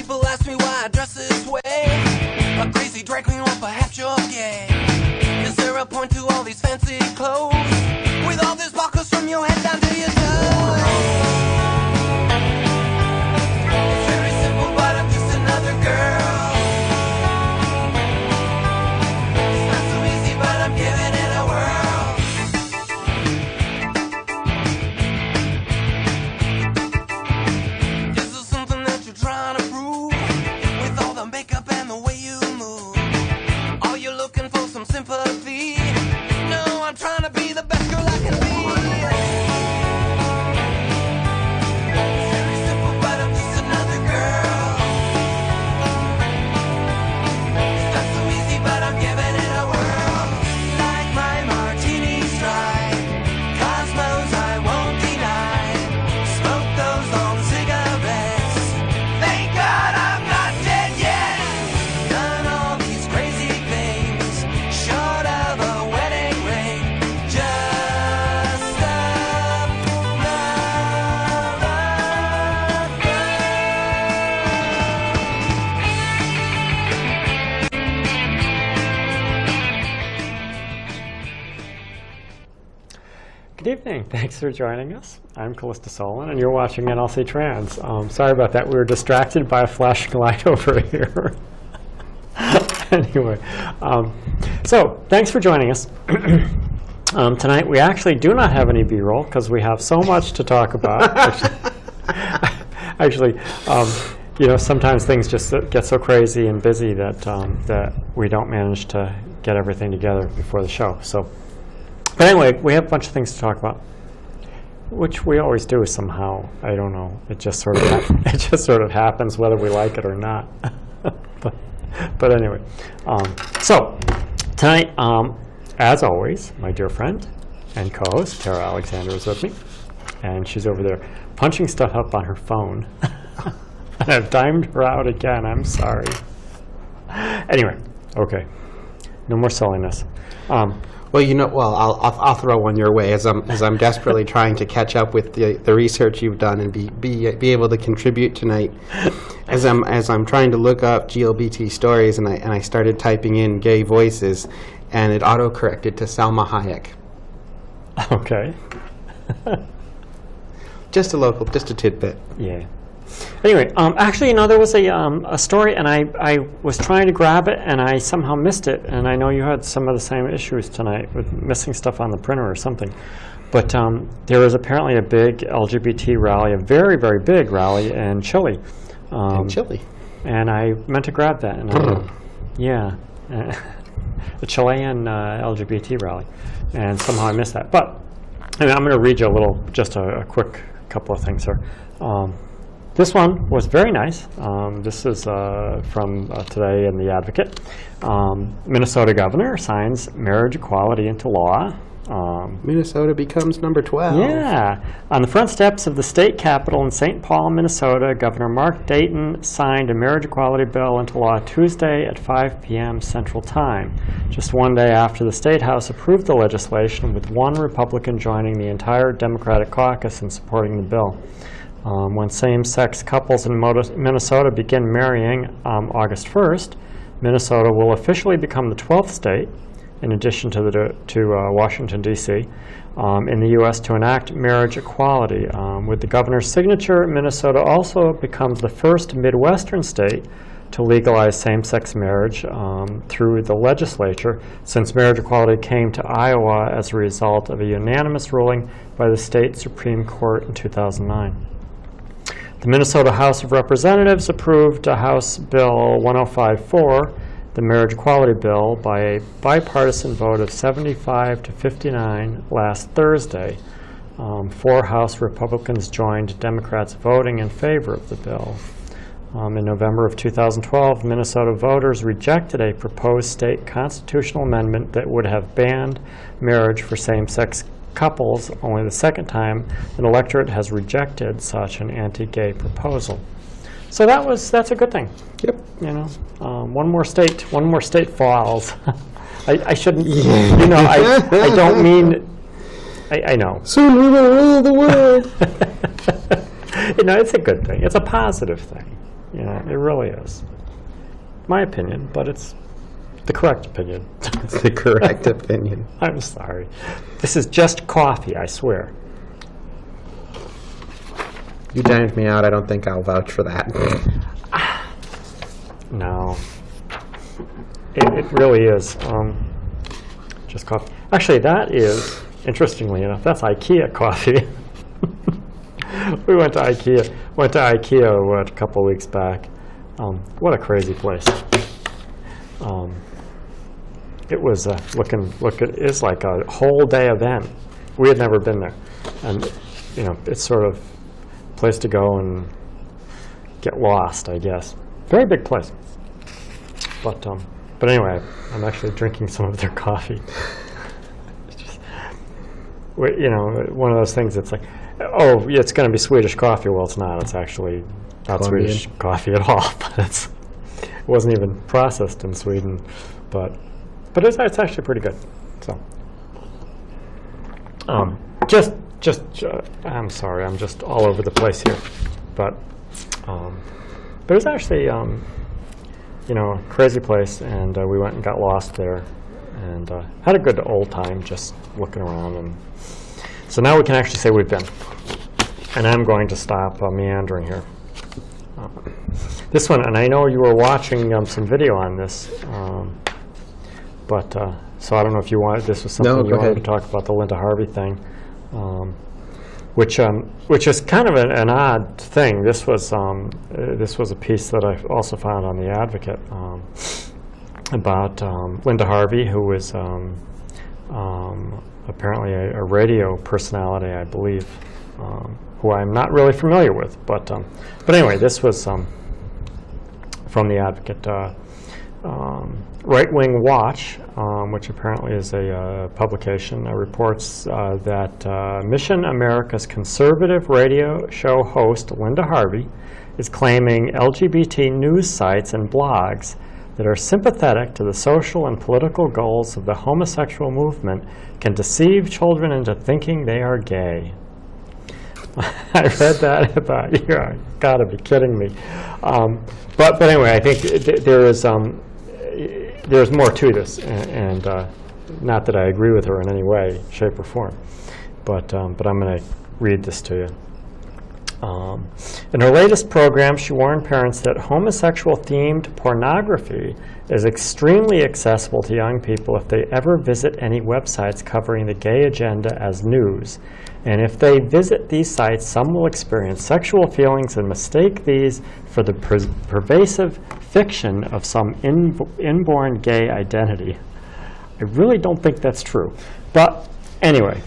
People ask me why I dress this way. A crazy drag queen, well perhaps you're gay. Is there a point to all these fancy clothes? With all these buckles from your head down to your toes. It's very simple, but I'm just another girl. It's not so easy, but I'm giving it a whirl. Is there something that you're trying to prove? With all the makeup and the way you move, are you looking for some sympathy? No, I'm trying to be the best girl I can be. It's very simple, but I'm just another girl. It's not so easy, but I'm giving it a whirl. Like my martinis dry, cosmos I won't deny. Smoke those long cigarettes. Thank God I'm not dead yet. Done all these crazy things, short of a wedding ring. Just Good evening. Thanks for joining us. I'm Callista Solon, and you're watching nlcTrans. Sorry about that. We were distracted by a flashing light over here. Anyway, so thanks for joining us. Tonight, we actually do not have any B-roll because we have so much to talk about. Actually, you know, sometimes things just get so crazy and busy that that we don't manage to get everything together before the show. So. But anyway, we have a bunch of things to talk about, which we always do somehow. I don't know. It just sort of happens whether we like it or not. but anyway, so tonight, as always, my dear friend and co-host Tara Alexander is with me, and she's over there punching stuff up on her phone. And I've timed her out again. I'm sorry. Anyway, okay, no more silliness. Well, you know, I'll throw one your way as I'm desperately trying to catch up with the research you've done and be able to contribute tonight. As I'm trying to look up LGBT stories, and I started typing in gay voices, and it auto-corrected to Salma Hayek. Okay. Just a tidbit. Yeah. Anyway, actually, you know, there was a story, and I was trying to grab it, and I somehow missed it. And I know you had some of the same issues tonight with missing stuff on the printer or something. But there was apparently a big LGBT rally, a very, very big rally in Chile. And I meant to grab that. And yeah, the Chilean LGBT rally. And somehow I missed that. But anyway, I'm going to read you just a quick couple of things here. This one was very nice. This is from today in The Advocate. Minnesota governor signs marriage equality into law. Minnesota becomes number 12. Yeah. On the front steps of the state capitol in St. Paul, Minnesota, Governor Mark Dayton signed a marriage equality bill into law Tuesday at 5 p.m. Central Time, just one day after the State House approved the legislation, with one Republican joining the entire Democratic caucus in supporting the bill. When same-sex couples in Minnesota begin marrying August 1st, Minnesota will officially become the 12th state, in addition to Washington, D.C., in the U.S. to enact marriage equality. With the governor's signature, Minnesota also becomes the first Midwestern state to legalize same-sex marriage through the legislature, since marriage equality came to Iowa as a result of a unanimous ruling by the state Supreme Court in 2009. The Minnesota House of Representatives approved House Bill 1054, the marriage equality bill, by a bipartisan vote of 75 to 59 last Thursday. 4 House Republicans joined Democrats voting in favor of the bill. In November of 2012, Minnesota voters rejected a proposed state constitutional amendment that would have banned marriage for same-sex couples, only the second time an electorate has rejected such an anti-gay proposal. So that's a good thing. Yep. You know, one more state falls. I shouldn't. You know, I don't mean. I know. Soon we will rule the world. You know, it's a good thing. It's a positive thing. You know, it really is. My opinion, but it's the correct opinion. It's the correct opinion. I'm sorry. This is just coffee, I swear. You dined me out. I don't think I'll vouch for that. No. It really is just coffee. Actually, that is, interestingly enough, that's IKEA coffee. We went to IKEA. A couple of weeks back. What a crazy place. It was it's like a whole day event. We had never been there, and you know, it's sort of a place to go and get lost, I guess. Very big place. But anyway, I'm actually drinking some of their coffee. It's just, you know, one of those things that's like, oh, yeah, it's going to be Swedish coffee. Well, it's not. It's actually not Colombian. Swedish coffee at all. But it wasn't even processed in Sweden. But it's actually pretty good. So, I'm sorry, I'm just all over the place here. But it was actually, you know, a crazy place, and we went and got lost there, and had a good old time just looking around. And so now we can actually say we've been. And I'm going to stop meandering here. This one, and I know you were watching some video on this, but so I don't know if you wanted, this was something you wanted to talk about, the Linda Harvey thing, which is kind of an odd thing. This was a piece that I also found on The Advocate about Linda Harvey, who was apparently a radio personality, I believe, who I'm not really familiar with. But anyway, this was from The Advocate. Right Wing Watch, which apparently is a publication, reports that Mission America's conservative radio show host Linda Harvey is claiming LGBT news sites and blogs that are sympathetic to the social and political goals of the homosexual movement can deceive children into thinking they are gay. I read that. I thought, you're gotta be kidding me. But anyway, I think there's more to this, and not that I agree with her in any way, shape, or form. But I'm going to read this to you. In her latest program, she warned parents that homosexual-themed pornography is extremely accessible to young people if they ever visit any websites covering the gay agenda as news. And if they visit these sites, some will experience sexual feelings and mistake these for the pervasive fiction of some inborn gay identity. I really don't think that's true. But anyway,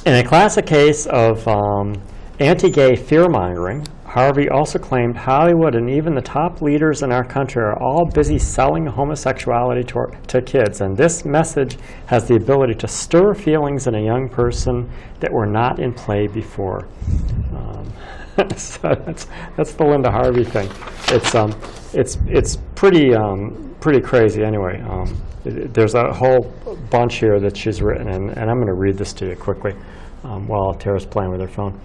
in a classic case of anti-gay fear-mongering, Harvey also claimed Hollywood and even the top leaders in our country are all busy selling homosexuality to kids, and this message has the ability to stir feelings in a young person that were not in play before. So that's the Linda Harvey thing. It's pretty crazy. Anyway, there's a whole bunch here that she's written, and I'm going to read this to you quickly while Tara's playing with her phone.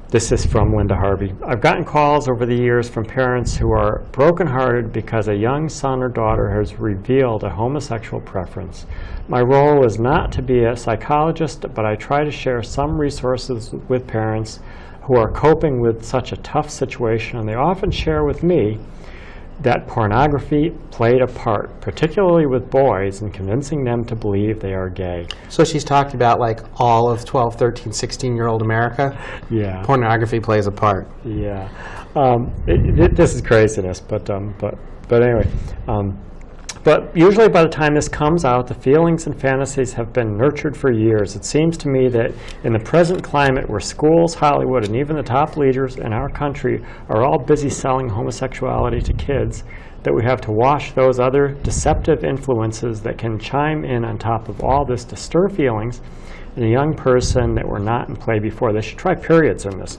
This is from Linda Harvey. I've gotten calls over the years from parents who are brokenhearted because a young son or daughter has revealed a homosexual preference. My role is not to be a psychologist, but I try to share some resources with parents who are coping with such a tough situation, and they often share with me that pornography played a part, particularly with boys, in convincing them to believe they are gay. So she's talked about like all of 12, 13, 16-year-old America? Yeah. Pornography plays a part. Yeah. This is craziness, but anyway. But usually by the time this comes out, the feelings and fantasies have been nurtured for years. It seems to me that in the present climate where schools, Hollywood, and even the top leaders in our country are all busy selling homosexuality to kids, that we have to watch those other deceptive influences that can chime in on top of all this to stir feelings in a young person that were not in play before. They should try periods in this.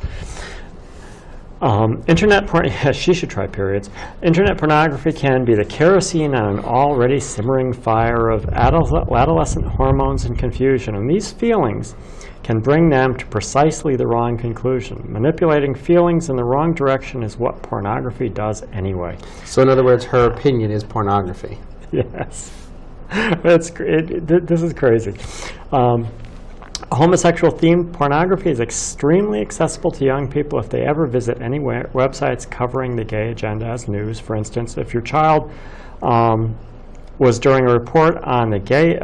She should try periods. Internet pornography can be the kerosene on an already simmering fire of adolescent hormones and confusion. And these feelings can bring them to precisely the wrong conclusion. Manipulating feelings in the wrong direction is what pornography does anyway. So in other words, her opinion is pornography. Yes. This is crazy. Homosexual-themed pornography is extremely accessible to young people if they ever visit any websites covering the gay agenda as news. For instance, if your child was during a report on the gay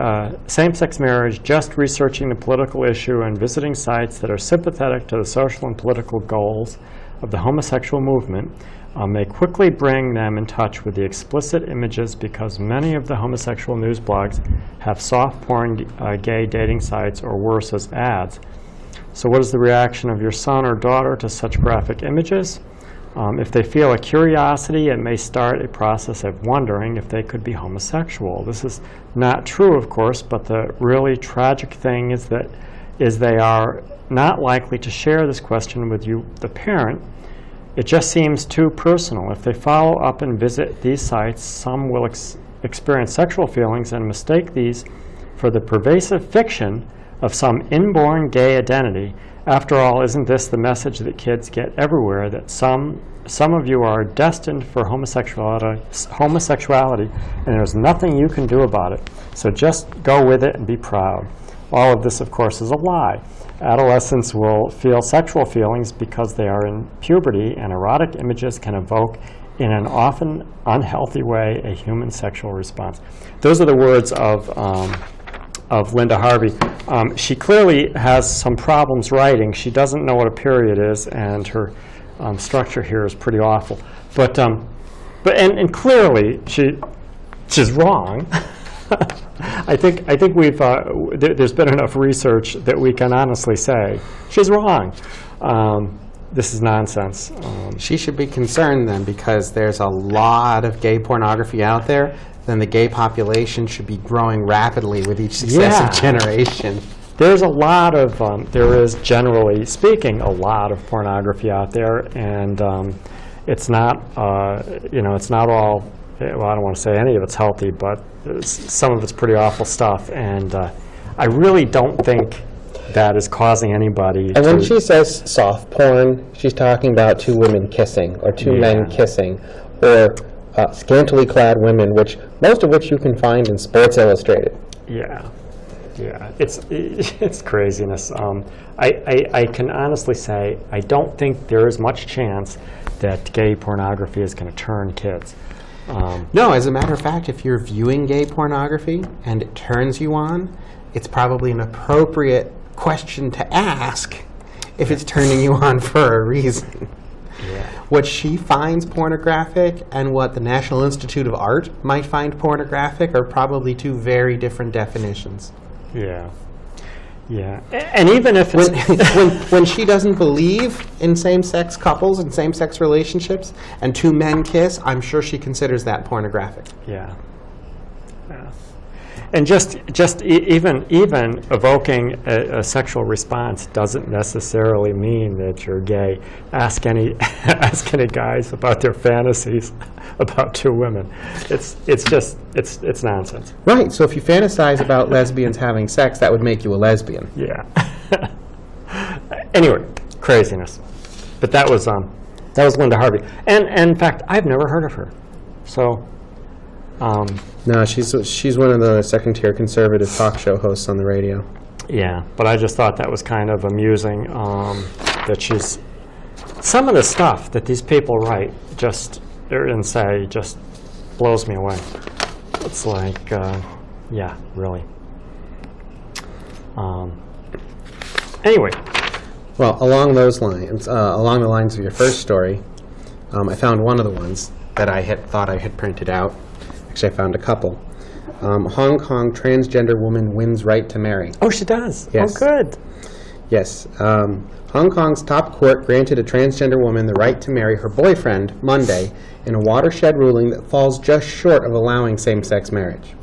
same-sex marriage, just researching the political issue and visiting sites that are sympathetic to the social and political goals of the homosexual movement, may quickly bring them in touch with the explicit images, because many of the homosexual news blogs have soft porn gay dating sites, or worse, as ads. So what is the reaction of your son or daughter to such graphic images? If they feel a curiosity, it may start a process of wondering if they could be homosexual. This is not true, of course, but the really tragic thing is they are not likely to share this question with you, the parent. It just seems too personal. If they follow up and visit these sites, some will experience sexual feelings and mistake these for the pervasive fiction of some inborn gay identity. After all, isn't this the message that kids get everywhere, that some of you are destined for homosexuality, and there's nothing you can do about it. So just go with it and be proud. All of this, of course, is a lie. Adolescents will feel sexual feelings because they are in puberty, and erotic images can evoke, in an often unhealthy way, a human sexual response. Those are the words of Linda Harvey. She clearly has some problems writing. She doesn't know what a period is, and her structure here is pretty awful. But clearly she's wrong. I think we've there's been enough research that we can honestly say she's wrong. This is nonsense. She should be concerned then, because there's a lot of gay pornography out there. Then the gay population should be growing rapidly with each successive generation. There's a lot of, there is, generally speaking, a lot of pornography out there, and it's not, it's not all, well, I don't want to say any of it's healthy, but some of it's pretty awful stuff, and I really don't think that is causing anybody And when she says soft porn, she's talking about two women kissing, or two men kissing, or scantily clad women, most of which you can find in Sports Illustrated. Yeah, it's craziness. I can honestly say I don't think there is much chance that gay pornography is going to turn kids. No, as a matter of fact, if you're viewing gay pornography and it turns you on, it's probably an appropriate question to ask if it's turning you on for a reason. Yeah. What she finds pornographic and what the National Institute of Art might find pornographic are probably two very different definitions. Yeah. Yeah. And even if it's when she doesn't believe in same-sex couples and same-sex relationships and two men kiss, I'm sure she considers that pornographic. Yeah. Yeah. And just even evoking a sexual response doesn't necessarily mean that you're gay. Ask any guys about their fantasies about two women. It's nonsense. Right. So if you fantasize about lesbians having sex, that would make you a lesbian. Yeah. Anyway, craziness. But that was Linda Harvey, and in fact, I've never heard of her. So. No, she's one of the second-tier conservative talk show hosts on the radio. Yeah, but I just thought that was kind of amusing that she's... Some of the stuff that these people write just blows me away. It's like, yeah, really. Anyway. Well, along those lines, along the lines of your first story, I found one of the ones that I thought I had printed out. Actually, I found a couple. Hong Kong transgender woman wins right to marry. Oh, she does? Yes. Oh, good. Yes. Hong Kong's top court granted a transgender woman the right to marry her boyfriend Monday in a watershed ruling that falls just short of allowing same-sex marriage.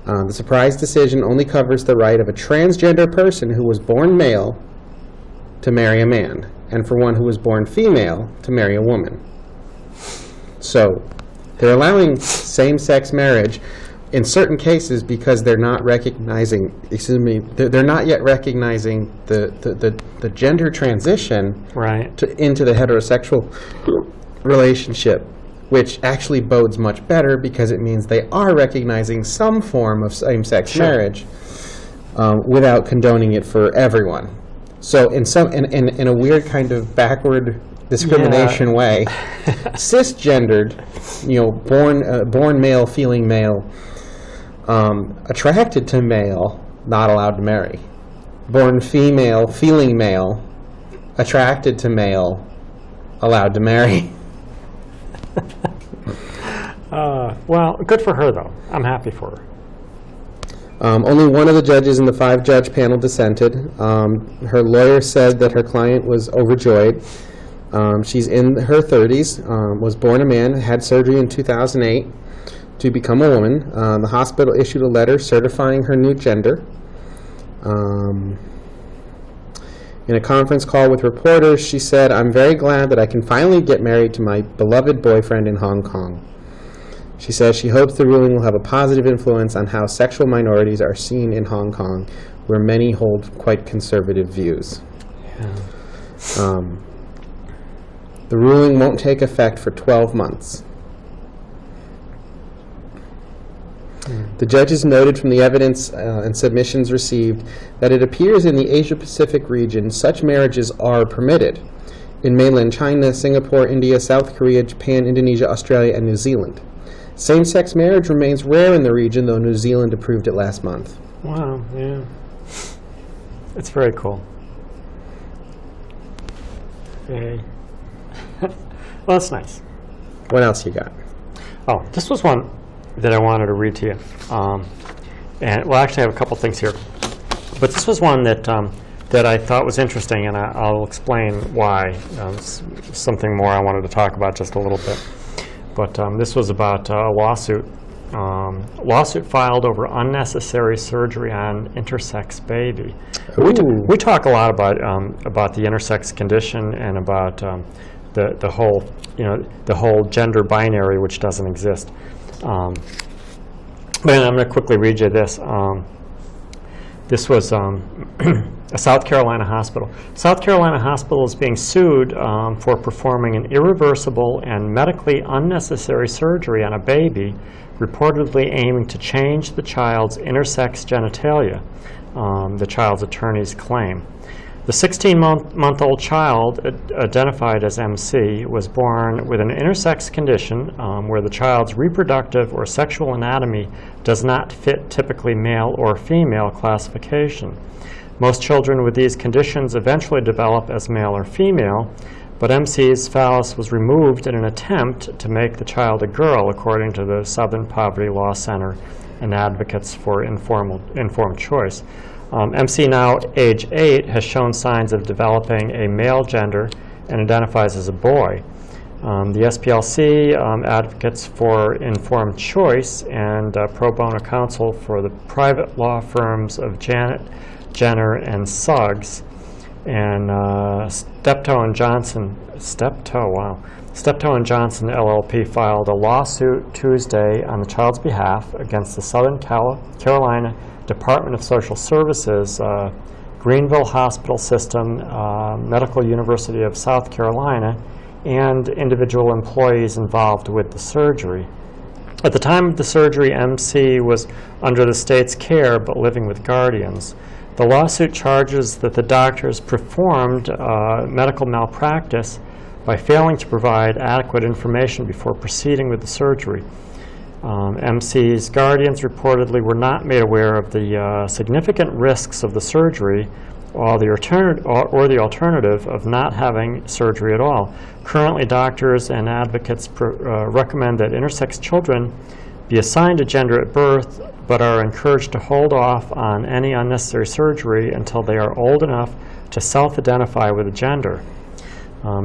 The surprise decision only covers the right of a transgender person who was born male to marry a man, and for one who was born female to marry a woman. So, they're allowing same-sex marriage, in certain cases, because they're not recognizing, they're not yet recognizing the gender transition Right. into the heterosexual relationship, which actually bodes much better because it means they are recognizing some form of same-sex Sure. marriage without condoning it for everyone. So in a weird kind of backward discrimination way, cisgendered, born male, feeling male, attracted to male, not allowed to marry. Born female, feeling male, attracted to male, allowed to marry. Well, good for her, though. I'm happy for her. Only one of the judges in the 5-judge panel dissented. Her lawyer said that her client was overjoyed. She's in her 30s, was born a man, had surgery in 2008 to become a woman. The hospital issued a letter certifying her new gender. In a conference call with reporters, she said, "I'm very glad that I can finally get married to my beloved boyfriend in Hong Kong." She says she hopes the ruling will have a positive influence on how sexual minorities are seen in Hong Kong, where many hold quite conservative views. Yeah. The ruling won't take effect for 12 months. The judges noted from the evidence and submissions received that it appears in the Asia-Pacific region such marriages are permitted. In mainland China, Singapore, India, South Korea, Japan, Indonesia, Australia, and New Zealand. Same-sex marriage remains rare in the region, though New Zealand approved it last month. Wow, yeah. It's very cool. Yay. Well, that's nice. What else you got? Oh, this was one that I wanted to read to you. And well, actually, I have a couple things here. But this was one that that I thought was interesting, and I'll explain why. Something more I wanted to talk about just a little bit. But this was about a lawsuit. Lawsuit filed over unnecessary surgery on intersex baby. We talk a lot about the intersex condition and about the whole gender binary, which doesn't exist. But I'm going to quickly read you this. This was a South Carolina hospital. South Carolina hospital is being sued for performing an irreversible and medically unnecessary surgery on a baby, reportedly aiming to change the child's intersex genitalia, the child's attorneys claim. The 16-month-old child, identified as MC, was born with an intersex condition where the child's reproductive or sexual anatomy does not fit typically male or female classification. Most children with these conditions eventually develop as male or female, but MC's phallus was removed in an attempt to make the child a girl, according to the Southern Poverty Law Center and Advocates for Informed Choice. MC, now age 8, has shown signs of developing a male gender and identifies as a boy. The SPLC, Advocates for Informed Choice, and pro bono counsel for the private law firms of Janet, Jenner, and Suggs, and Steptoe and Johnson LLP filed a lawsuit Tuesday on the child's behalf against the Southern Carolina Department of Social Services, Greenville Hospital System, Medical University of South Carolina, and individual employees involved with the surgery. At the time of the surgery, MC was under the state's care but living with guardians. The lawsuit charges that the doctors performed medical malpractice by failing to provide adequate information before proceeding with the surgery. MC's guardians reportedly were not made aware of the significant risks of the surgery or the alternative of not having surgery at all. Currently, doctors and advocates recommend that intersex children be assigned a gender at birth, but are encouraged to hold off on any unnecessary surgery until they are old enough to self-identify with a gender.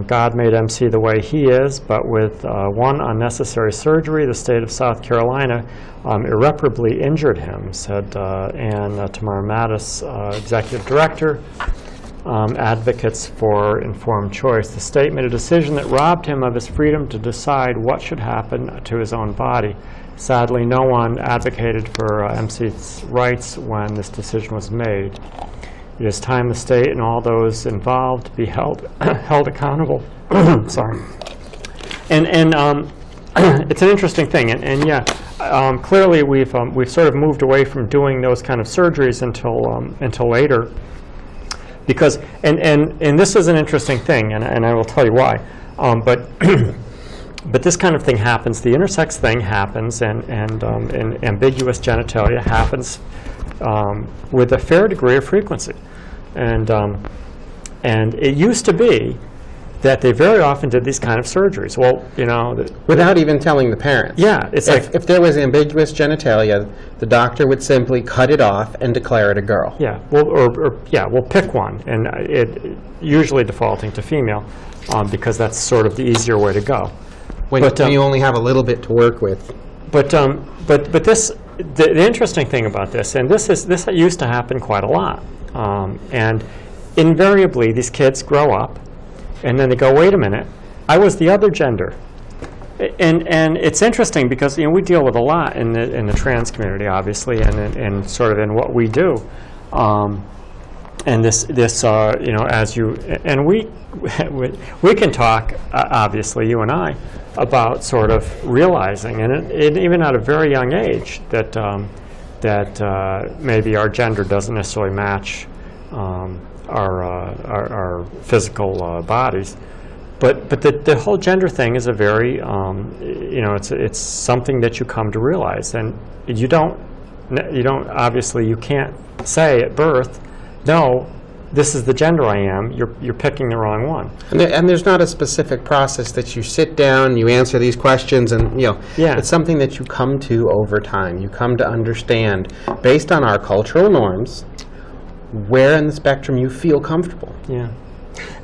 God made MC the way he is, but with one unnecessary surgery, the state of South Carolina irreparably injured him, said Ann Tamara Mattis, executive director advocates for informed choice. The state made a decision that robbed him of his freedom to decide what should happen to his own body. Sadly, no one advocated for MC's rights when this decision was made. It is time the state and all those involved be held accountable. Sorry. And it's an interesting thing, and yeah, clearly we've sort of moved away from doing those kind of surgeries until later, because and this is an interesting thing, and I will tell you why. But this kind of thing happens. The intersex thing happens, and ambiguous genitalia happens with a fair degree of frequency, and it used to be that they very often did these kind of surgeries. Well, you know, without even telling the parents. Yeah, it's if there was ambiguous genitalia, the doctor would simply cut it off and declare it a girl. Yeah, well, we'll pick one, and it usually defaulting to female, because that's sort of the easier way to go. When you only have a little bit to work with. But this, the interesting thing about this, and this used to happen quite a lot, and invariably these kids grow up, and then they go, wait a minute, I was the other gender. And it's interesting because, you know, we deal with a lot in the trans community, obviously, and sort of in what we do. And this you know, as you, and we can talk, obviously, you and I, about sort of realizing, and even at a very young age, that maybe our gender doesn't necessarily match our physical bodies, but the whole gender thing is a very you know, it's something that you come to realize, and you don't obviously you can't say at birth, no, this is the gender I am. You're picking the wrong one. And there's not a specific process that you sit down, you answer these questions, and you know, yeah. It's something that you come to over time. You come to understand, based on our cultural norms, where in the spectrum you feel comfortable. Yeah.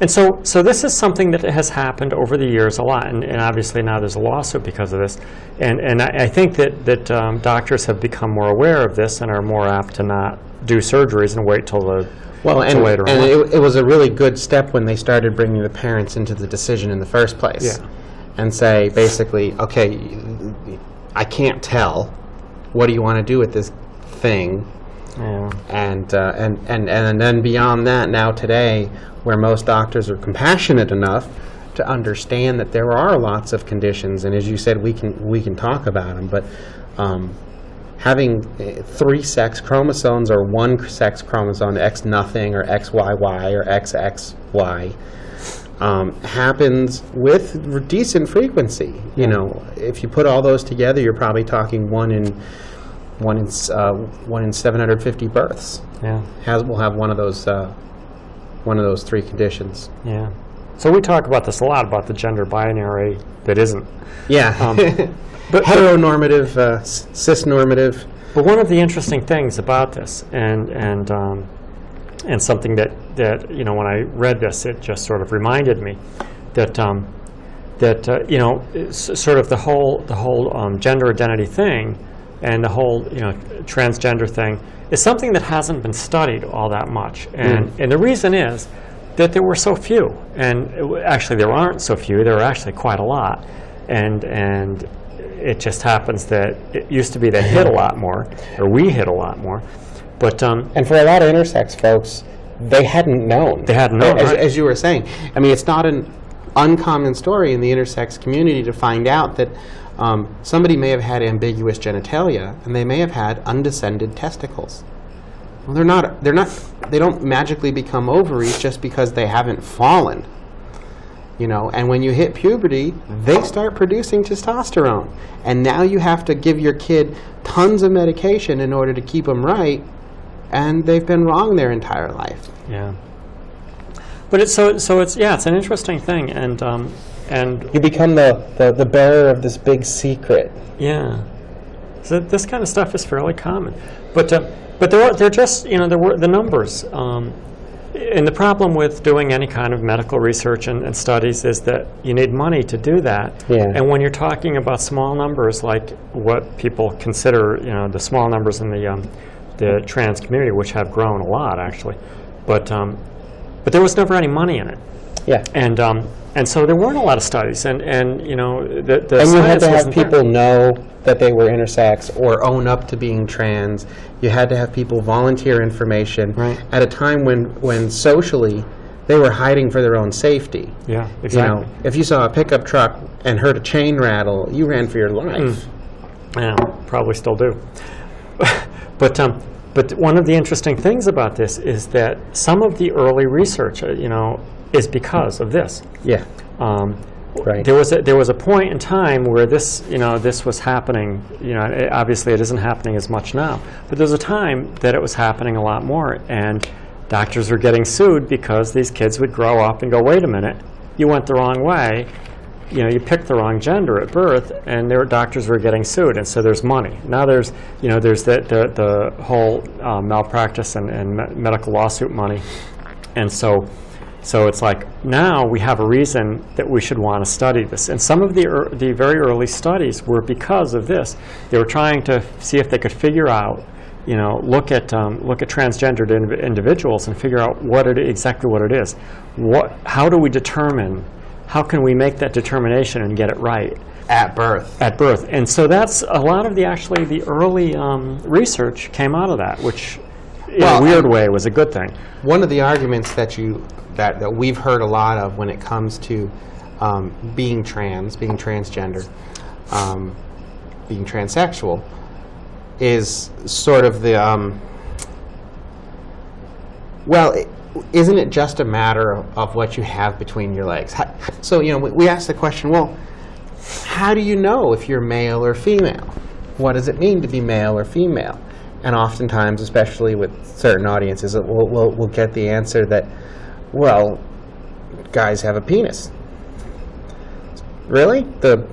And so this is something that has happened over the years a lot, and obviously now there's a lawsuit because of this. And I think that doctors have become more aware of this and are more apt to not do surgeries and wait till later on. It was a really good step when they started bringing the parents into the decision in the first place. Yeah. And say, basically, okay, I can't tell. What do you want to do with this thing? Yeah. And then beyond that, now today, where most doctors are compassionate enough to understand that there are lots of conditions, and as you said, we can talk about them, but having 3 sex chromosomes or 1 sex chromosome, X nothing or XYY or XXY, happens with decent frequency. You know, if you put all those together, you're probably talking one in 750 births. Yeah, will have one of those 3 conditions. Yeah. So we talk about this a lot, about the gender binary that isn't. Yeah. But heteronormative, cisnormative. But one of the interesting things about this, and something that you know, when I read this, it just sort of reminded me that you know, sort of the whole gender identity thing, and the whole, you know, transgender thing is something that hasn't been studied all that much, and the reason is that there were so few, and actually there aren't so few. There are actually quite a lot, and it just happens that it used to be they hit a lot more, or we hit a lot more, but and for a lot of intersex folks, they hadn't known. They hadn't known, as you were saying. I mean, it's not an uncommon story in the intersex community to find out that somebody may have had ambiguous genitalia, and they may have had undescended testicles. Well, they don't magically become ovaries just because they haven't fallen. You know, and when you hit puberty, they start producing testosterone. And now you have to give your kid tons of medication in order to keep them right, and they've been wrong their entire life. Yeah. But it's it's an interesting thing, and you become the bearer of this big secret. Yeah. So this kind of stuff is fairly common, but they're just, you know, the numbers. And the problem with doing any kind of medical research and studies is that you need money to do that. Yeah. And when you're talking about small numbers, like what people consider, you know, the small numbers in the trans community, which have grown a lot actually, but but there was never any money in it. Yeah. And so there weren't a lot of studies, and you know, the and you had science to have wasn't there. people know that they were intersex or own up to being trans. You had to have people volunteer information Right. at a time when socially they were hiding for their own safety. Yeah, You exactly. know, if you saw a pickup truck and heard a chain rattle, you ran for your life. Yeah, probably still do. But one of the interesting things about this is that some of the early research, you know, is because of this. Yeah. Right. There was a point in time where this, you know, this was happening. You know, obviously it isn't happening as much now, but there's a time that it was happening a lot more, and doctors were getting sued because these kids would grow up and go, wait a minute, you went the wrong way. You know, you picked the wrong gender at birth, and their doctors were getting sued, and so there's money. Now there's, you know, there's the whole malpractice and medical lawsuit money, and so it's like now we have a reason that we should want to study this. And some of the very early studies were because of this. They were trying to see if they could figure out, you know, look at transgendered individuals and figure out exactly what it is. How do we determine? How can we make that determination and get it right? At birth. At birth. And so that's a lot of the early research came out of that, which in a weird way was a good thing. One of the arguments that we've heard a lot of when it comes to being trans, being transgender, being transsexual, is sort of the isn't it just a matter of what you have between your legs? So, you know, we ask the question, well, how do you know if you're male or female? What does it mean to be male or female? And oftentimes, especially with certain audiences, we'll get the answer that, well, guys have a penis. Really? The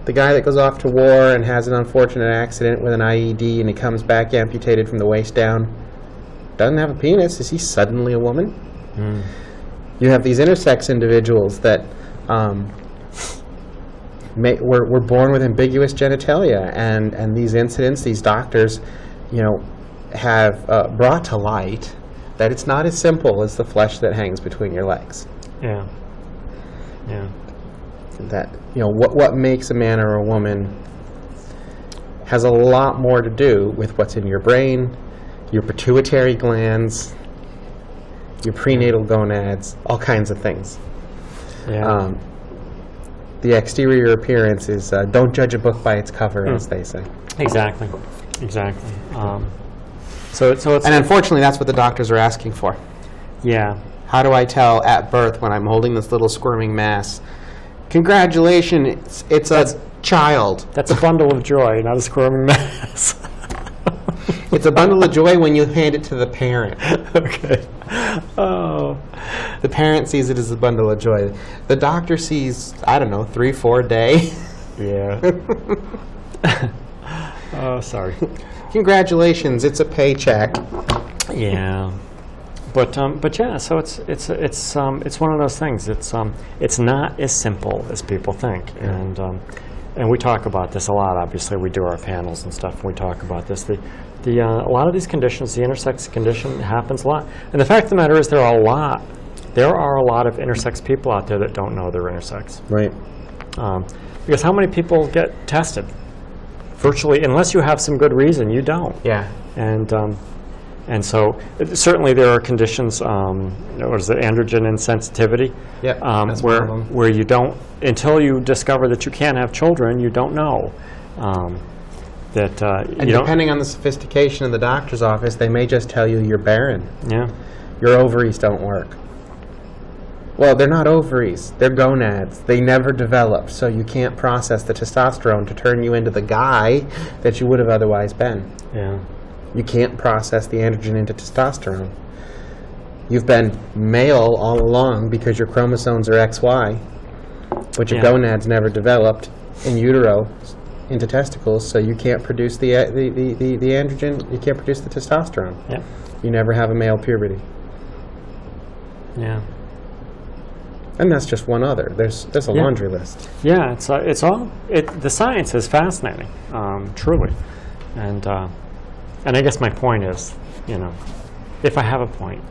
guy that goes off to war and has an unfortunate accident with an IED and he comes back amputated from the waist down, doesn't have a penis. Is he suddenly a woman? You have these intersex individuals that were born with ambiguous genitalia, and these incidents, these doctors, you know, have brought to light that it's not as simple as the flesh that hangs between your legs. Yeah. Yeah. That, you know, what makes a man or a woman has a lot more to do with what's in your brain, your pituitary glands, your prenatal gonads, all kinds of things. Yeah. The exterior appearance is don't judge a book by its cover, as they say. Exactly. So it's And unfortunately, that's what the doctors are asking for. yeah. How do I tell at birth when I'm holding this little squirming mass? Congratulations, it's a child. That's a bundle of joy, not a squirming mass. It's a bundle of joy when you hand it to the parent. Okay. Oh. The parent sees it as a bundle of joy. The doctor sees, I don't know, 3-4 a day. Yeah. Oh, sorry. Congratulations, it's a paycheck. Yeah. But yeah, so it's one of those things. It's not as simple as people think, and we talk about this a lot. Obviously, we do our panels and stuff, and we talk about this. A lot of these conditions, the intersex condition, happens a lot. And the fact of the matter is, there are a lot of intersex people out there that don't know they're intersex. Right. Because how many people get tested? Virtually, unless you have some good reason, you don't. Yeah. And so certainly there are conditions, what is it, androgen insensitivity? Yep, that's one of them. Where you don't, until you discover that you can't have children, you don't know. And depending on the sophistication of the doctor's office, they may just tell you you're barren. Yeah. Your ovaries don't work. Well, they're not ovaries. They're gonads. They never developed, so you can't process the testosterone to turn you into the guy that you would have otherwise been. Yeah. You can't process the androgen into testosterone. You've been male all along because your chromosomes are XY, but your gonads never developed in utero into testicles, so you can't produce the androgen, you can't produce the testosterone. Yeah. You never have a male puberty. Yeah. And that's just one other. There's a laundry list. Yeah, the science is fascinating, truly. And I guess my point is, if I have a point,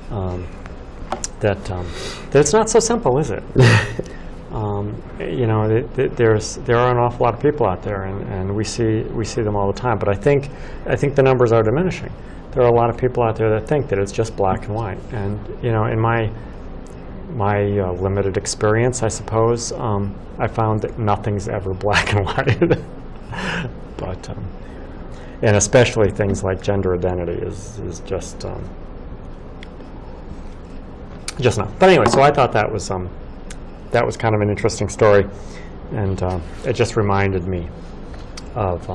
that it's not so simple, is it? You know, there are an awful lot of people out there, and we see them all the time. But I think the numbers are diminishing. There are a lot of people out there that think that it's just black and white. And you know, in my limited experience, I suppose, I found that nothing's ever black and white. But and especially things like gender identity is just not. But anyway, so I thought that was kind of an interesting story, and it just reminded me of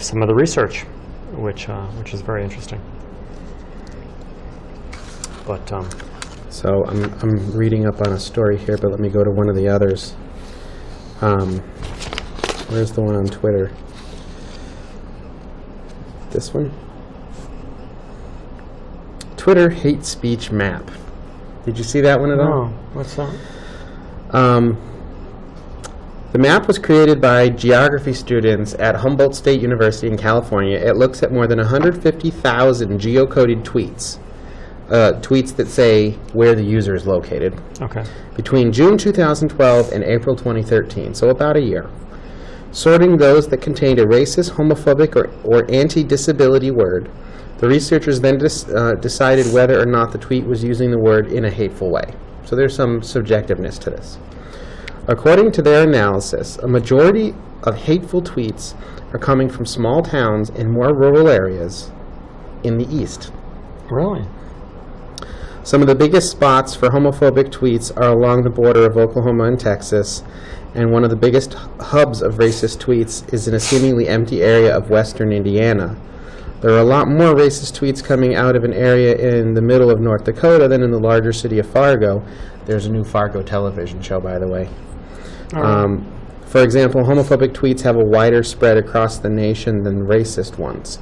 some of the research, which is very interesting. But so I'm reading up on a story here, but let me go to one of the others. Where's the one on Twitter? This one? Twitter hate speech map. Did you see that one at all? No. What's that? The map was created by geography students at Humboldt State University in California. It looks at more than 150,000 geocoded tweets. Tweets that say where the user is located. Okay. Between June 2012 and April 2013, so about a year. Sorting those that contained a racist, homophobic, or anti-disability word, the researchers then decided whether or not the tweet was using the word in a hateful way. So there's some subjectiveness to this. According to their analysis, a majority of hateful tweets are coming from small towns and more rural areas in the East. Really? Some of the biggest spots for homophobic tweets are along the border of Oklahoma and Texas, and one of the biggest hubs of racist tweets is in a seemingly empty area of western Indiana. There are a lot more racist tweets coming out of an area in the middle of North Dakota than in the larger city of Fargo. There's a new Fargo television show, by the way. For example, homophobic tweets have a wider spread across the nation than racist ones,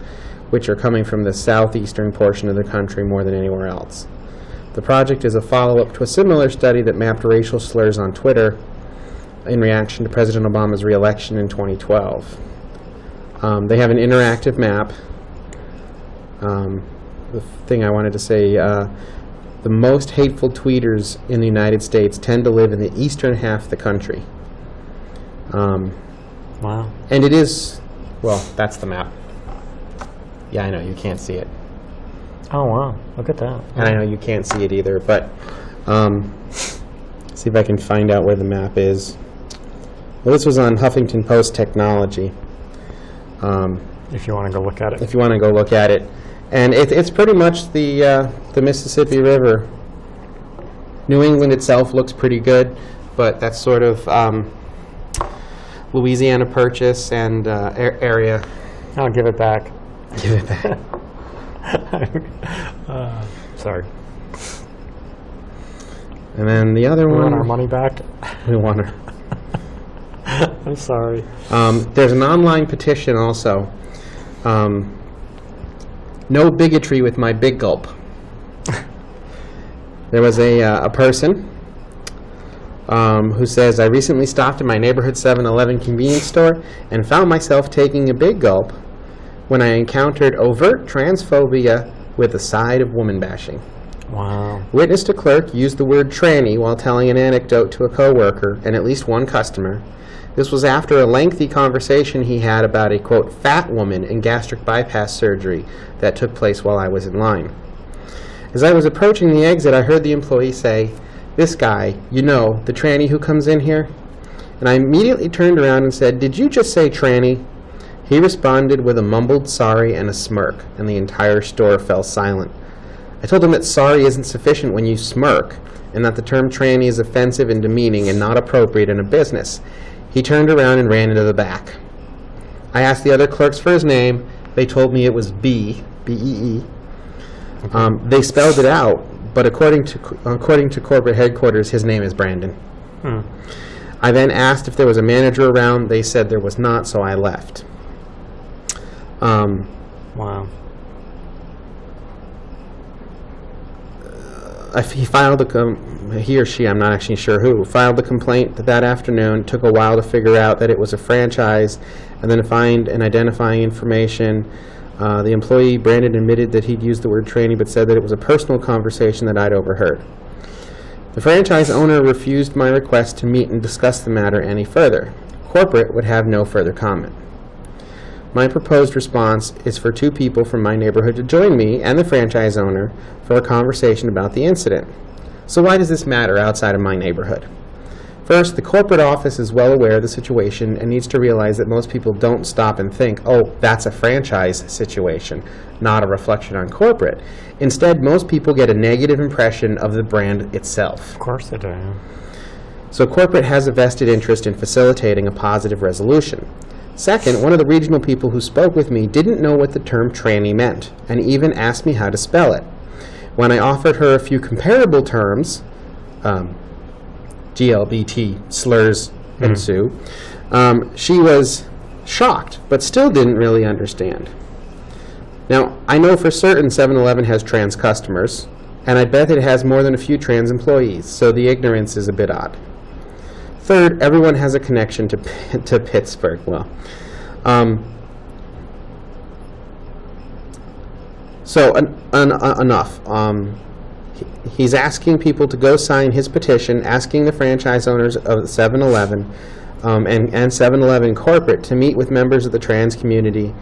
which are coming from the southeastern portion of the country more than anywhere else. The project is a follow-up to a similar study that mapped racial slurs on Twitter in reaction to President Obama's re-election in 2012. They have an interactive map. The thing I wanted to say, the most hateful tweeters in the United States tend to live in the eastern half of the country. Wow. And it is, well, that's the map. Yeah, I know, you can't see it. Oh, wow. Look at that. And I know you can't see it either, but see if I can find out where the map is. Well, this was on Huffington Post Technology. If you want to go look at it. If you want to go look at it. And it's pretty much the Mississippi River. New England itself looks pretty good, but that's sort of Louisiana Purchase and area. I'll give it back. Give it back. Sorry. And then the other We one. want our money back? We want our. I'm sorry. There's an online petition also. No bigotry with my big gulp. There was a person who says, I recently stopped at my neighborhood 7-Eleven convenience store and found myself taking a big gulp when I encountered overt transphobia with a side of woman bashing. Wow. Witness to clerk used the word tranny while telling an anecdote to a coworker and at least one customer. This was after a lengthy conversation he had about a, quote, fat woman in gastric bypass surgery that took place while I was in line. As I was approaching the exit, I heard the employee say, this guy, you know, the tranny who comes in here? And I immediately turned around and said, did you just say tranny? He responded with a mumbled sorry and a smirk, and the entire store fell silent. I told him that sorry isn't sufficient when you smirk, and that the term tranny is offensive and demeaning and not appropriate in a business. He turned around and ran into the back. I asked the other clerks for his name. They told me it was B, B-E-E. They spelled it out, but according to corporate headquarters, his name is Brandon. I then asked if there was a manager around. They said there was not, so I left. Wow. He or she, I'm not actually sure who, filed the complaint that afternoon. It took a while to figure out that it was a franchise and then to find and identifying information. The employee, Brandon, admitted that he'd used the word tranny, but said that it was a personal conversation that I'd overheard. The franchise owner refused my request to meet and discuss the matter any further. Corporate would have no further comment. My proposed response is for two people from my neighborhood to join me and the franchise owner for a conversation about the incident. So why does this matter outside of my neighborhood? First, the corporate office is well aware of the situation and needs to realize that most people don't stop and think, oh, that's a franchise situation, not a reflection on corporate. Instead, most people get a negative impression of the brand itself. Of course they do. So corporate has a vested interest in facilitating a positive resolution. Second, one of the regional people who spoke with me didn't know what the term tranny meant and even asked me how to spell it. When I offered her a few comparable terms, LGBT slurs ensue, she was shocked, but still didn't really understand. Now, I know for certain 7-Eleven has trans customers, and I bet it has more than a few trans employees, so the ignorance is a bit odd. Third, everyone has a connection to Pittsburgh. Well, enough. He's asking people to go sign his petition, asking the franchise owners of 7-Eleven and 7-Eleven corporate to meet with members of the trans community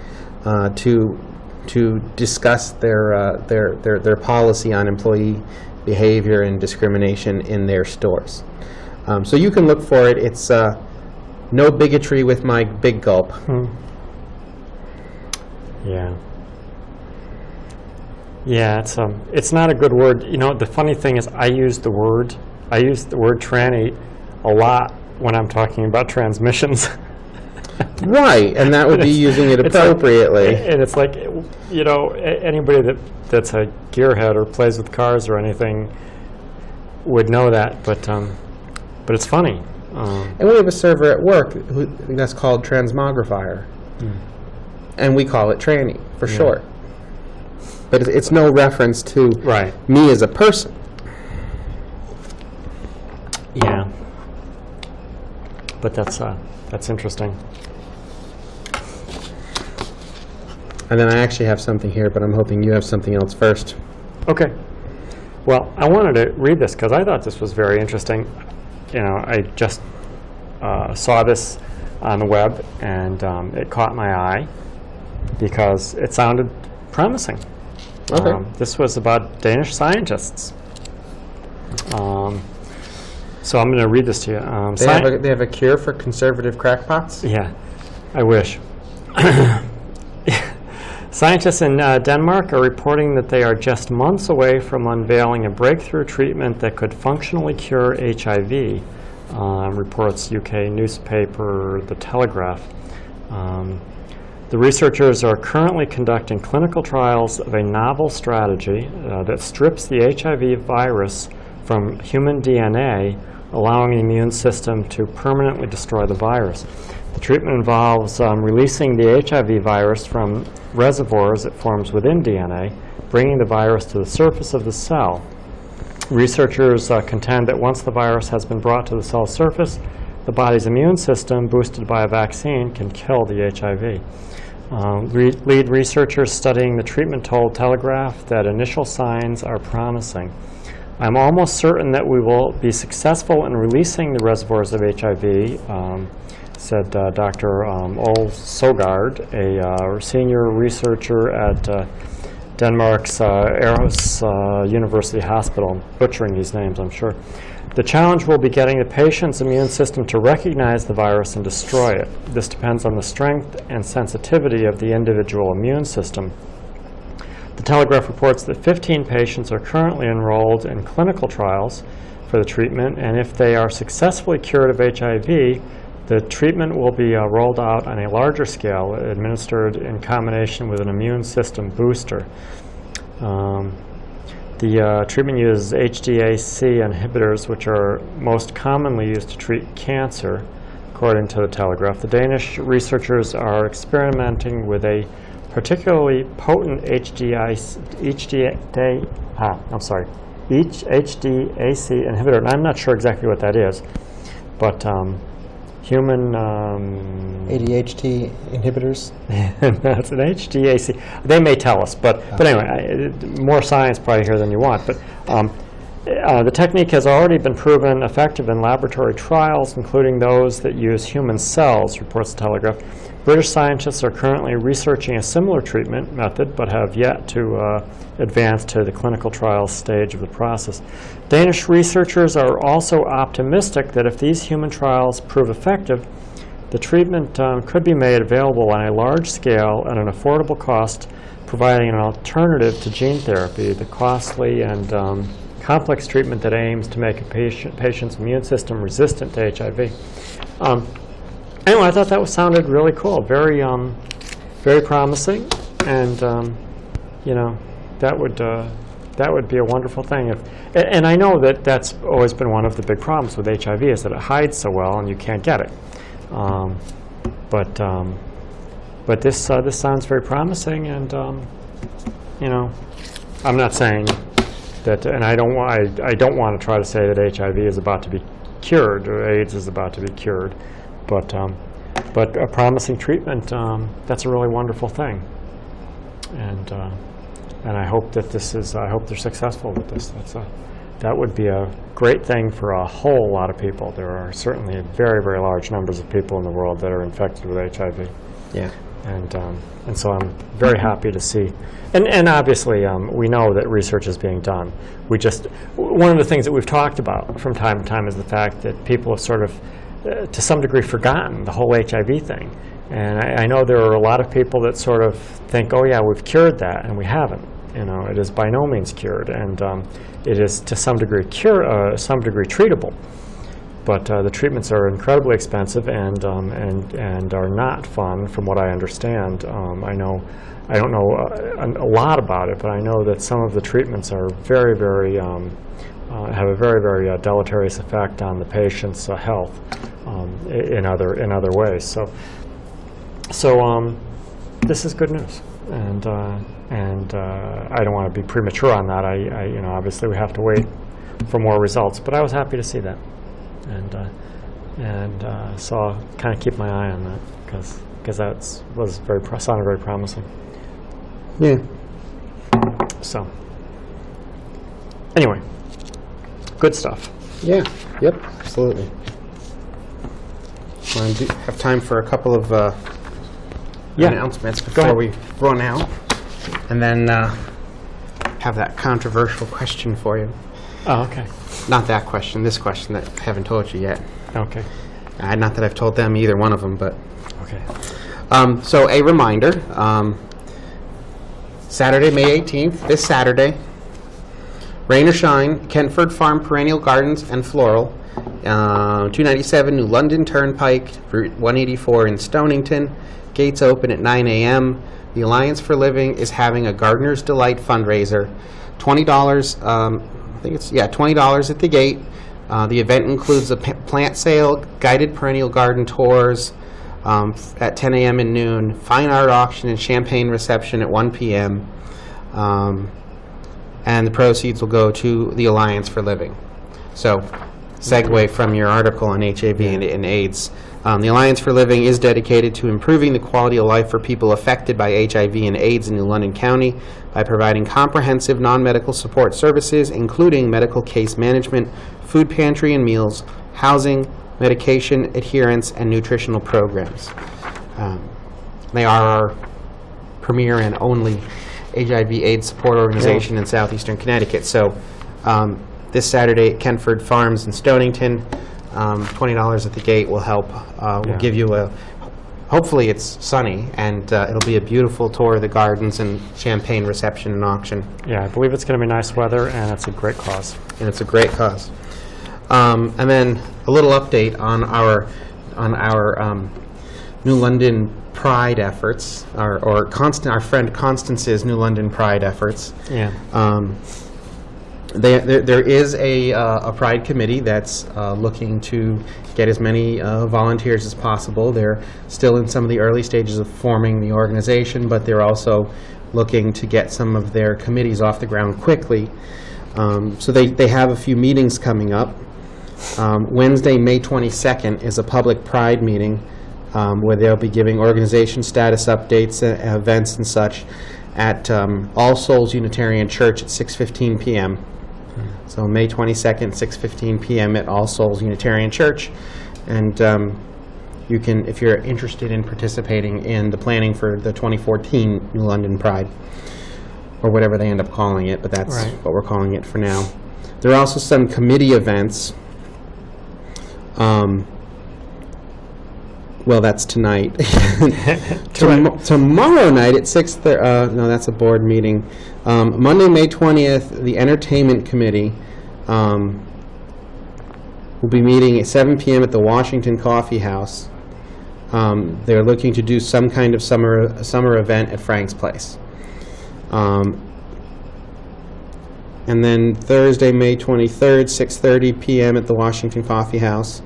to discuss their policy on employee behavior and discrimination in their stores. So you can look for it. It's no bigotry with my big gulp. Yeah. Yeah, it's not a good word. You know, the funny thing is I use the word tranny a lot when I'm talking about transmissions. Right, and that would be using it appropriately. And it's like, you know, anybody that's a gearhead or plays with cars or anything would know that, but it's funny. And we have a server at work that's called transmogrifier, and we call it tranny for short. But it's no reference to me as a person. Yeah. But that's interesting. And then I actually have something here, but I'm hoping you have something else first. Okay. Well, I wanted to read this because I thought this was very interesting. You know, I just saw this on the web, and it caught my eye because it sounded promising. Okay. This was about Danish scientists. So I'm going to read this to you. They have a cure for conservative crackpots? Yeah, I wish. Scientists in Denmark are reporting that they are just months away from unveiling a breakthrough treatment that could functionally cure HIV, reports UK newspaper The Telegraph. The researchers are currently conducting clinical trials of a novel strategy that strips the HIV virus from human DNA, allowing the immune system to permanently destroy the virus. The treatment involves releasing the HIV virus from reservoirs it forms within DNA, bringing the virus to the surface of the cell. Researchers contend that once the virus has been brought to the cell surface, the body's immune system, boosted by a vaccine, can kill the HIV. Lead researchers studying the treatment told Telegraph that initial signs are promising. I'm almost certain that we will be successful in releasing the reservoirs of HIV, said Dr. Ole Sogard, a senior researcher at Denmark's Aarhus University Hospital. Butchering these names, I'm sure. The challenge will be getting the patient's immune system to recognize the virus and destroy it. This depends on the strength and sensitivity of the individual immune system. The Telegraph reports that 15 patients are currently enrolled in clinical trials for the treatment, and if they are successfully cured of HIV, the treatment will be rolled out on a larger scale, administered in combination with an immune system booster. The treatment uses HDAC inhibitors, which are most commonly used to treat cancer, according to the Telegraph. The Danish researchers are experimenting with a particularly potent HDAC inhibitor, and I'm not sure exactly what that is, but human ADHD inhibitors? That's an HDAC. They may tell us, but anyway, more science probably here than you want. But the technique has already been proven effective in laboratory trials, including those that use human cells, reports the Telegraph. British scientists are currently researching a similar treatment method, but have yet to advance to the clinical trials stage of the process. Danish researchers are also optimistic that if these human trials prove effective, the treatment could be made available on a large scale at an affordable cost, providing an alternative to gene therapy, the costly and complex treatment that aims to make a patient's immune system resistant to HIV. Anyway, I thought that sounded really cool, very promising, and you know, that would be a wonderful thing. And I know that that's always been one of the big problems with HIV, is that it hides so well and you can't get it. But this sounds very promising, and you know, I'm not saying that, and I don't want to try to say that HIV is about to be cured or AIDS is about to be cured, but a promising treatment, that's a really wonderful thing, and I hope that I hope they're successful with this. That would be a great thing for a whole lot of people. There are certainly very, very large numbers of people in the world that are infected with HIV. Yeah. And so I'm very happy to see. And obviously, we know that research is being done. One of the things that we've talked about from time to time is the fact that people have sort of, to some degree, forgotten the whole HIV thing. And I know there are a lot of people that sort of think, oh yeah, we've cured that, and we haven't. You know, it is by no means cured, and it is to some degree treatable. But the treatments are incredibly expensive and are not fun, from what I understand. I don't know a lot about it, but I know that some of the treatments are very, very have a very, very deleterious effect on the patient's health in other ways. So this is good news, and I don't want to be premature on that. You know, obviously we have to wait for more results, but I was happy to see that. So I'll kind of keep my eye on that, because that sounded very promising. Yeah. So anyway, good stuff. Yeah. Yep. Absolutely. I do have time for a couple of announcements before we run out, and then have that controversial question for you. Oh, okay. Not that question, this question that I haven't told you yet. Okay. Not that I've told them either one of them, but... Okay. So a reminder, Saturday, May 18th, this Saturday, rain or shine, Kentford Farm Perennial Gardens and Floral, 297 New London Turnpike, Route 184 in Stonington. Gates open at 9 a.m. The Alliance for Living is having a Gardener's Delight fundraiser. $20, I think it's, $20 at the gate. The event includes a plant sale, guided perennial garden tours at 10 a.m. and noon, fine art auction and champagne reception at 1 p.m. And the proceeds will go to the Alliance for Living. So, segue from your article on HIV and AIDS. The Alliance for Living is dedicated to improving the quality of life for people affected by HIV and AIDS in New London County by providing comprehensive non-medical support services, including medical case management, food pantry and meals, housing, medication adherence, and nutritional programs. They are our premier and only HIV/AIDS support organization in southeastern Connecticut. So this Saturday at Kentford Farms in Stonington, $20 at the gate will help. We'll give you hopefully it's sunny, and it'll be a beautiful tour of the gardens and champagne reception and auction. Yeah, I believe it's going to be nice weather, and it's a great cause. And it's a great cause. And then a little update on our New London Pride efforts, our friend Constance's New London Pride efforts. Yeah. There is a Pride committee that's looking to get as many volunteers as possible. They're still in some of the early stages of forming the organization, but they're also looking to get some of their committees off the ground quickly. So they have a few meetings coming up. Wednesday, May 22nd, is a public pride meeting where they'll be giving organization status updates, events and such at All Souls Unitarian Church at 6:15 p.m. So May 22nd, 6:15 p.m. at All Souls Unitarian Church. And you can, if you're interested in participating in the planning for the 2014 New London Pride, or whatever they end up calling it, but that's Right. what we're calling it for now. There are also some committee events. Well, that's tonight. Tomorrow night at 6:30. No, that's a board meeting. Monday, May 20th, the Entertainment Committee will be meeting at 7 p.m. at the Washington Coffee House. They're looking to do some kind of summer event at Frank's Place. And then Thursday, May 23rd, 6:30 p.m. at the Washington Coffee House.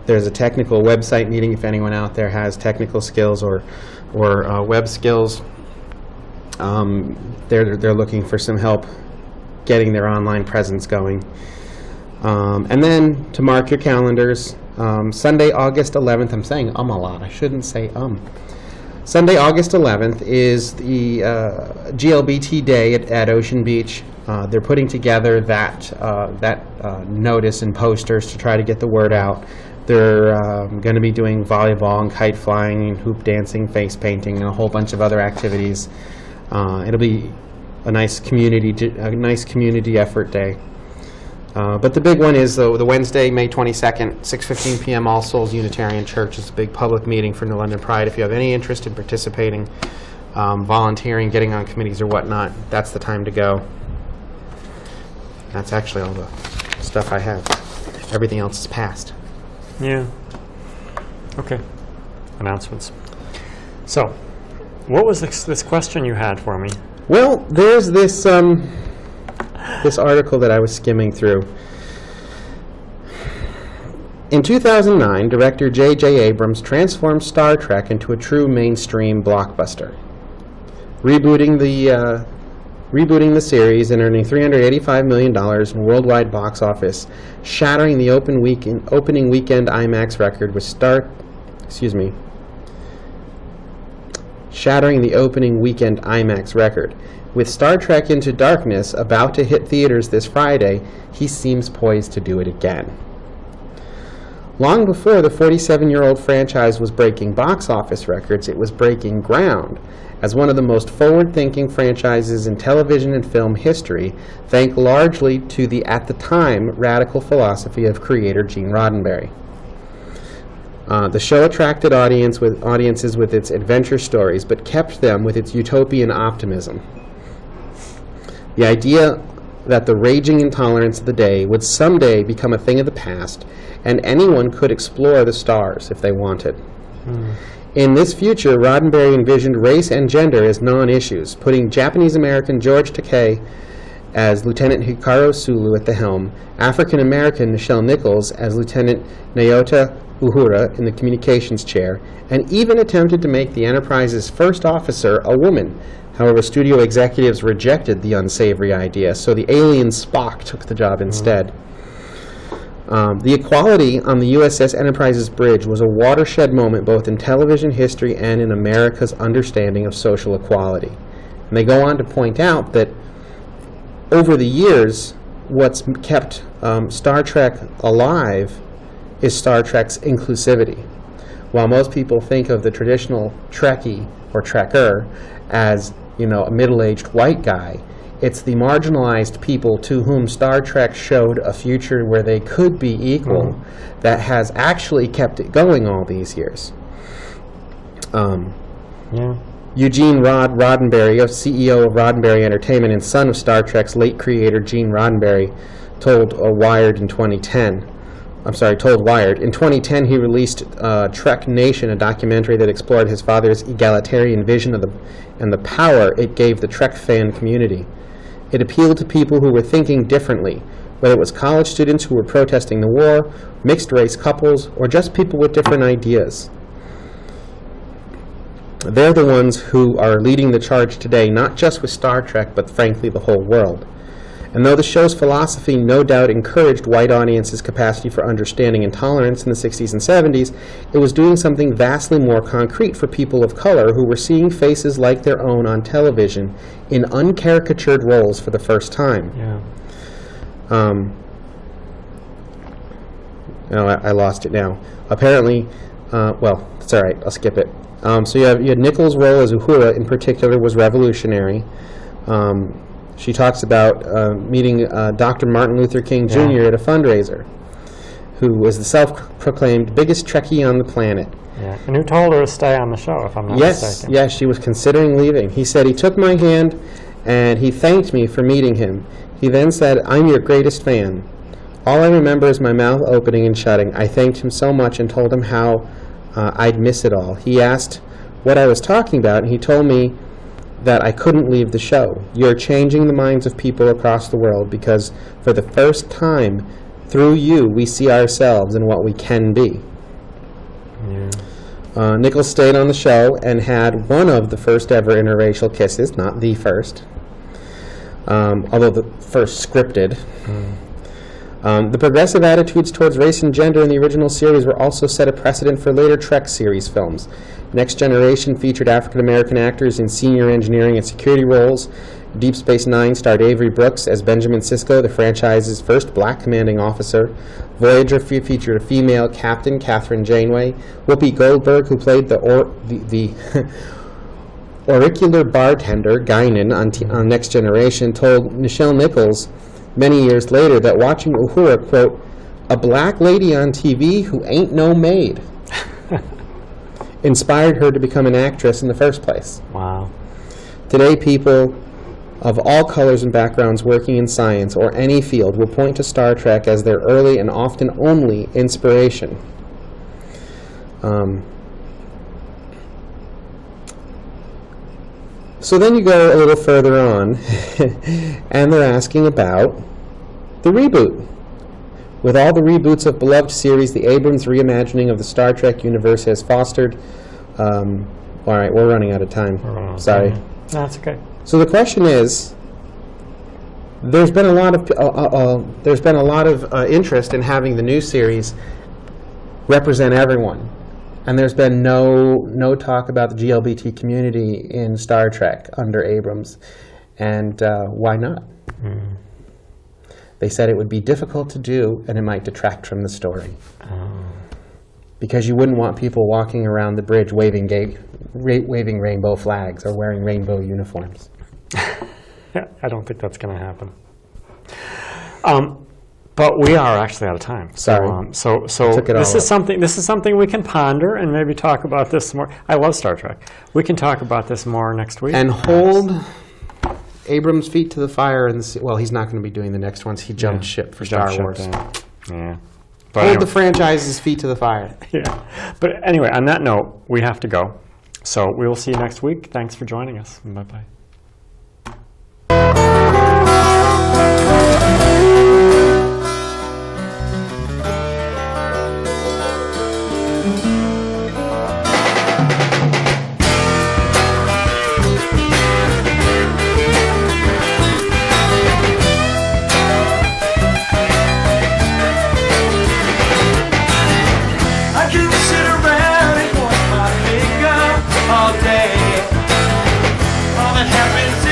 There's a technical website meeting if anyone out there has technical skills or web skills. They're looking for some help getting their online presence going. And then, to mark your calendars, Sunday, August 11th, I'm saying a lot, I shouldn't say Sunday, August 11th is the GLBT Day at Ocean Beach. They're putting together that notice and posters to try to get the word out. They're going to be doing volleyball and kite flying and hoop dancing, face painting, and a whole bunch of other activities. It'll be a nice community effort day. But the big one is the Wednesday, May 22nd, 6:15 p.m. All Souls Unitarian Church is a big public meeting for New London Pride. If you have any interest in participating, volunteering, getting on committees or whatnot, that's the time to go. That's actually all the stuff I have. Everything else is past. Yeah. Okay. Announcements. So, what was this question you had for me? Well, there's this this article that I was skimming through. In 2009, director J.J. Abrams transformed Star Trek into a true mainstream blockbuster, rebooting the series and earning $385 million in worldwide box office, shattering the opening weekend IMAX record with shattering the opening weekend IMAX record. With Star Trek Into Darkness about to hit theaters this Friday, he seems poised to do it again. Long before the 47-year-old franchise was breaking box office records, it was breaking ground as one of the most forward-thinking franchises in television and film history, thanks largely to the, at the time, radical philosophy of creator Gene Roddenberry. The show attracted audiences with its adventure stories, but kept them with its utopian optimism. The idea that the raging intolerance of the day would someday become a thing of the past, and anyone could explore the stars if they wanted. In this future, Roddenberry envisioned race and gender as non-issues, putting Japanese-American George Takei as Lieutenant Hikaru Sulu at the helm, African-American Nichelle Nichols as Lieutenant Nyota Uhura in the communications chair, and even attempted to make the Enterprise's first officer a woman. However, studio executives rejected the unsavory idea, so the alien Spock took the job instead. The equality on the USS Enterprise's bridge was a watershed moment both in television history and in America's understanding of social equality. And they go on to point out that over the years, what's kept Star Trek alive is Star Trek's inclusivity. While most people think of the traditional Trekkie or Trekker as, you know, a middle-aged white guy, it's the marginalized people to whom Star Trek showed a future where they could be equal that has actually kept it going all these years. Eugene Roddenberry, CEO of Roddenberry Entertainment and son of Star Trek's late creator Gene Roddenberry, told Wired. In 2010, he released Trek Nation, a documentary that explored his father's egalitarian vision of and the power it gave the Trek fan community. It appealed to people who were thinking differently, whether it was college students who were protesting the war, mixed-race couples, or just people with different ideas. They're the ones who are leading the charge today, not just with Star Trek, but frankly the whole world. And though the show's philosophy no doubt encouraged white audiences' capacity for understanding and tolerance in the 60s and 70s, it was doing something vastly more concrete for people of color who were seeing faces like their own on television in uncaricatured roles for the first time. Yeah. Oh, I lost it now. Apparently, well, it's all right. I'll skip it. So you had Nichols' role as Uhura in particular was revolutionary. She talks about meeting Dr. Martin Luther King Jr. at a fundraiser, who was the self-proclaimed biggest Trekkie on the planet. Yeah. And who told her to stay on the show, if I'm not mistaken? Yes, she was considering leaving. He said he took my hand and he thanked me for meeting him. He then said, "I'm your greatest fan." All I remember is my mouth opening and shutting. I thanked him so much and told him how I'd miss it all. He asked what I was talking about, and he told me that I couldn't leave the show. You're changing the minds of people across the world because for the first time, through you, we see ourselves and what we can be. Yeah. Nichols stayed on the show and had one of the first ever interracial kisses, not the first, although the first scripted. The progressive attitudes towards race and gender in the original series were also set a precedent for later Trek series films. Next Generation featured African-American actors in senior engineering and security roles. Deep Space Nine starred Avery Brooks as Benjamin Sisko, the franchise's first black commanding officer. Voyager featured a female captain, Catherine Janeway. Whoopi Goldberg, who played the auricular bartender, Guinan, on Next Generation, told Nichelle Nichols many years later that watching Uhura, quote, "a black lady on TV who ain't no maid," inspired her to become an actress in the first place. Wow. Today, people of all colors and backgrounds working in science or any field will point to Star Trek as their early and often only inspiration. So then you go a little further on, and they're asking about the reboot. With all the reboots of beloved series, the Abrams reimagining of the Star Trek universe has fostered... all right, we're running out of time. Sorry. No, that's okay. So the question is, there's been a lot of interest in having the new series represent everyone. And there's been no talk about the LGBT community in Star Trek under Abrams. And why not? Mm. They said it would be difficult to do, and it might detract from the story. Oh. Because you wouldn't want people walking around the bridge waving rainbow flags or wearing rainbow uniforms. I don't think that's going to happen. But we are actually out of time. Sorry. So this is something we can ponder and maybe talk about this more. I love Star Trek. We can talk about this more next week. And hold Abrams' feet to the fire. Well, he's not going to be doing the next ones. He jumped ship for Star Wars. Yeah. But hold the franchise's feet to the fire. Yeah. But anyway, on that note, we have to go. So we will see you next week. Thanks for joining us. Bye-bye. All that happens